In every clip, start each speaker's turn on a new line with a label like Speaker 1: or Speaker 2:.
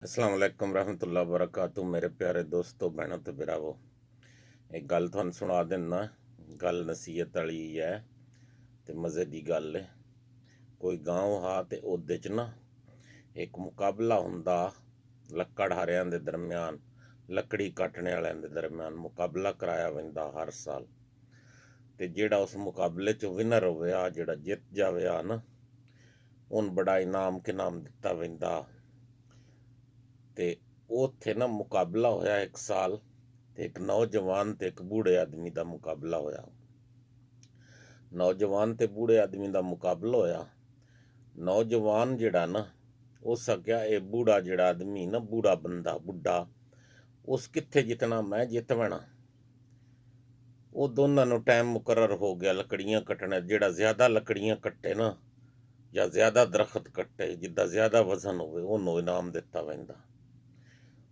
Speaker 1: अस्सलाम वालेकुम रहमतुल्लाह वबरकातुहू। मेरे प्यारे दोस्तों भैनों तो भरावो, एक गल तुहानू सुना देना। गल नसीहत वाली है ते मज़े की गल है। कोई गांव हा ते ओहदे च ना एक मुकाबला हुंदा लक्कड़हारियां दे दरम्यान, लकड़ी कट्टने वालियां दे दरम्यान मुकाबला कराया वैंदा हर साल। ते जेड़ा उस मुकाबले च विनर होया, जेड़ा जित जावया ना, उन बड़ा इनाम किनाम दिता वैंदा। ते उत्थे ना मुकाबला होया एक साल, ते एक नौजवान ते एक बूढ़े आदमी का मुकाबला होया। नौजवान ते बूढ़े आदमी का मुकाबला होया। नौजवान जेड़ा ना उस आख्या ये बूढ़ा जेड़ा आदमी ना, बूढ़ा बंदा बुढ़ा, उस कित्थे जितना मैं जित बैणा। वो दोनों नू टाइम मुकर्रर हो गया लकड़ियां कट्टने। जेड़ा ज्यादा लकड़ियां कट्टे ना, या ज्यादा दरखत कट्टे, जिदा ज्यादा वजन होवे, उन्होंने इनाम दिता वैंदा।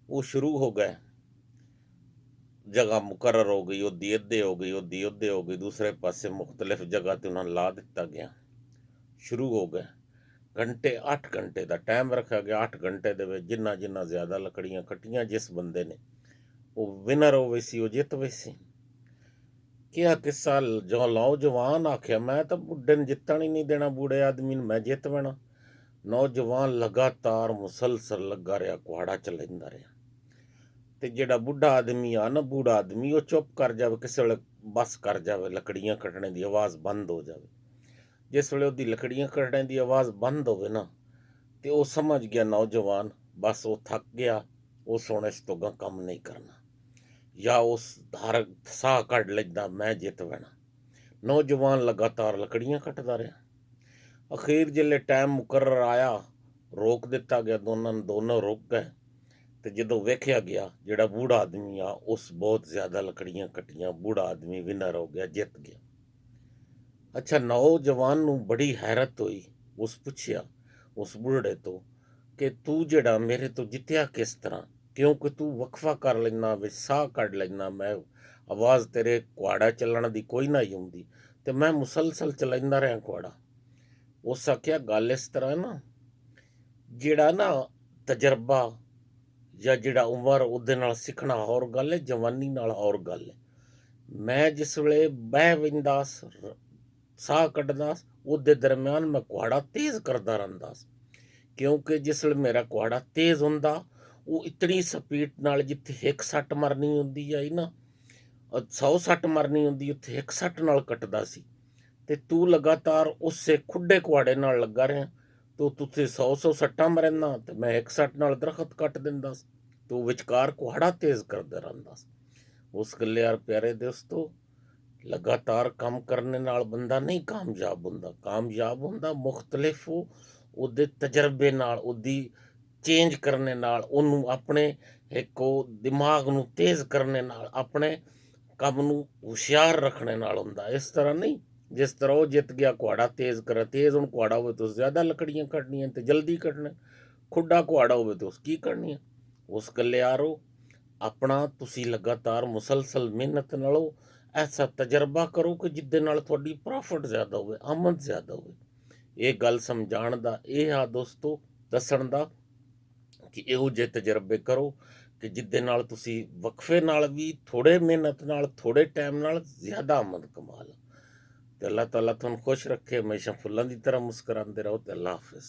Speaker 1: वो शुरू हो गए, जगह मुकर्रर हो गई, ओदी अद्धे हो गई, ओदी अद्धे हो गई, दूसरे पासे मुख्तलिफ जगह ते उन्होंने ला दिता गया। शुरू हो गए घंटे, 8 घंटे का टाइम रखा गया। 8 घंटे दे विच जिन्ना जिन्ना ज्यादा लकड़ियां कट्टियां जिस बंदे ने, वो विनर होवे सी, वो जित वैसी। क्या किस्सा, जो नौजवान आख्या मैं तो बुढ़े ने जितन ही नहीं देना, बूढ़े आदमी ने मैं जित बैणा। नौजवान लगातार मुसलसल लगा रहा, कुहाड़ा चलांदा रहा। ते जेड़ा बुढ़ा आदमी आ ना, बूढ़ा आदमी, वो चुप कर जावे, किस वेले बस कर जावे, लकड़ियां कट्टने की आवाज़ बंद हो जावे। जिस वेले ओदी लकड़ियां कट्टने की आवाज़ बंद होवे ना, ते वो समझ गया नौजवान, बस वो थक गया, उस हुण इस तो कम नहीं करना, या उस हर साह कढ़ लेंदा मैं जित बैणा। नौजवान लगातार लकड़ियां कट्टदा रहा। अखीर जिले टाइम मुकर्रर आया, रोक दिता गया, दोनों रुक गए। ते जदों वेख्या गया, जेड़ा बूढ़ा आदमी आ उस बहुत ज्यादा लकड़ियां कट्टियां, बूढ़ा आदमी विनर हो गया, जित गया। अच्छा, नौजवान नू बड़ी हैरत हुई। उस पुछया उस बूढ़े तो कि तू जेड़ा मेरे तो जित्या किस तरह, क्योंकि तू वक्फा कर लेना, विच साह कढ़ लेना, मैं आवाज़ तेरे कुहाड़ा चलण दी कोई ना आउंदी, ते मैं मुसलसल चलांदा रहा कुहाड़ा। उस आख्या गल इस तरह ना, जेड़ा ना तजर्बा या जेड़ा उम्र ਉਹਦੇ ਨਾਲ ਸਿੱਖਣਾ ਹੋਰ ਗੱਲ ਹੈ, ਜਵਾਨੀ ਨਾਲ ਹੋਰ ਗੱਲ ਹੈ। ਮੈਂ ਜਿਸ ਵੇਲੇ ਬਹਿ ਵਹਿੰਦਾ ਸਾਹ ਕੱਢਦਾ, ਉਹਦੇ ਦਰਮਿਆਨ ਮੈਂ ਕੁਹਾੜਾ ਤੇਜ਼ ਕਰਦਾ ਰਹਿੰਦਾ ਸੀ। ਕਿਉਂਕਿ ਜਿਸ ਵੇਲੇ ਮੇਰਾ ਕੁਹਾੜਾ ਤੇਜ਼ ਹੁੰਦਾ, ਉਹ ਇਤਨੀ ਸਪੀਡ ਨਾਲ ਜਿੱਥੇ ਇੱਕ ਸੱਟ ਮਰਨੀ ਹੁੰਦੀ ਹੈ ਨਾ, 100 ਸੱਟ ਮਰਨੀ ਹੁੰਦੀ, ਉੱਥੇ ਇੱਕ ਸੱਟ ਨਾਲ ਕੱਟਦਾ ਸੀ। ਤੇ ਤੂੰ ਲਗਾਤਾਰ ਉਸੇ ਖੁੱਡੇ ਕੁਹਾੜੇ ਨਾਲ ਲੱਗਾ ਰਿਹਾ, ਤੂੰ ਤੁਥੇ 100 ਸੱਟਾਂ ਮਰਨਾ, ਤੇ ਮੈਂ ਇੱਕ ਸੱਟ ਨਾਲ ਦਰਖਤ ਕੱਟ ਦਿੰਦਾ ਸੀ। ਤੂੰ ਵਿਚਕਾਰ ਕੁਹਾੜਾ ਤੇਜ਼ ਕਰਦਾ ਰਹਿੰਦਾ ਸੀ। ਉਸ ਗੱਲੇ ਯਾਰ ਪਿਆਰੇ ਦੋਸਤੋ, ਲਗਾਤਾਰ ਕੰਮ ਕਰਨ ਨਾਲ ਬੰਦਾ ਨਹੀਂ ਕਾਮਯਾਬ ਹੁੰਦਾ। ਕਾਮਯਾਬ ਹੁੰਦਾ ਮੁਖਤਲਿਫ ਉਹਦੇ ਤਜਰਬੇ ਨਾਲ, ਉਹਦੀ ਚੇਂਜ ਕਰਨੇ ਨਾਲ, ਉਹਨੂੰ ਆਪਣੇ ਇੱਕ ਉਹ ਦਿਮਾਗ ਨੂੰ ਤੇਜ਼ ਕਰਨੇ ਨਾਲ, ਆਪਣੇ ਕੰਮ ਨੂੰ ਹੁਸ਼ਿਆਰ ਰੱਖਣੇ ਨਾਲ ਹੁੰਦਾ। ਇਸ ਤਰ੍ਹਾਂ ਨਹੀਂ ਜਿਸ ਤਰ੍ਹਾਂ ਉਹ ਜਿੱਤ ਗਿਆ, ਕੁਹਾੜਾ ਤੇਜ਼ ਕਰਾ, ਤੇਜ਼ ਹੁਣ ਕੁਹਾੜਾ ਹੋਵੇ ਤਾਂ ਜ਼ਿਆਦਾ ਲੱਕੜੀਆਂ ਕੱਢਣੀਆਂ ਤੇ ਜਲਦੀ ਕੱਢਣਾ। ਖੁੱਡਾ ਕੁਹਾੜਾ ਹੋਵੇ ਤਾਂ ਉਸ ਕੀ ਕਰਨੀਆਂ। ਉਸ ਗੱਲੇ ਯਾਰੋ, ਆਪਣਾ ਤੁਸੀਂ ਲਗਾਤਾਰ ਮੁਸਲਸਲ ਮਿਹਨਤ ਨਾਲੋਂ ਐਸਾ ਤਜਰਬਾ ਕਰੋ ਕਿ ਜਿੱਦੇ ਨਾਲ ਤੁਹਾਡੀ ਪ੍ਰੋਫਿਟ ਜ਼ਿਆਦਾ ਹੋਵੇ, ਆਮਦ ਜ਼ਿਆਦਾ ਹੋਵੇ। ਇਹ ਗੱਲ ਸਮਝਾਉਣ ਦਾ ਇਹ ਆ ਦੋਸਤੋ, ਦੱਸਣ ਦਾ ਕਿ ਇਹੋ ਜਿਹੇ ਤਜਰਬੇ ਕਰੋ ਕਿ ਜਿੱਦੇ ਨਾਲ ਤੁਸੀਂ ਵਕਫੇ ਨਾਲ ਵੀ, ਥੋੜੇ ਮਿਹਨਤ ਨਾਲ, ਥੋੜੇ ਟਾਈਮ ਨਾਲ ਜ਼ਿਆਦਾ ਆਮਦ ਕਮਾ ਲਓ। ਤੇ ਅੱਲਾਹ ਤਾਲਾ ਤੁਹਾਨੂੰ ਖੁਸ਼ ਰੱਖੇ, ਹਮੇਸ਼ਾ ਫੁੱਲਾਂ ਦੀ ਤਰ੍ਹਾਂ ਮੁਸਕਰਾਉਂਦੇ ਰਹੋ। ਤੇ ਅੱਲਾਹ ਹਾਫਿਜ਼।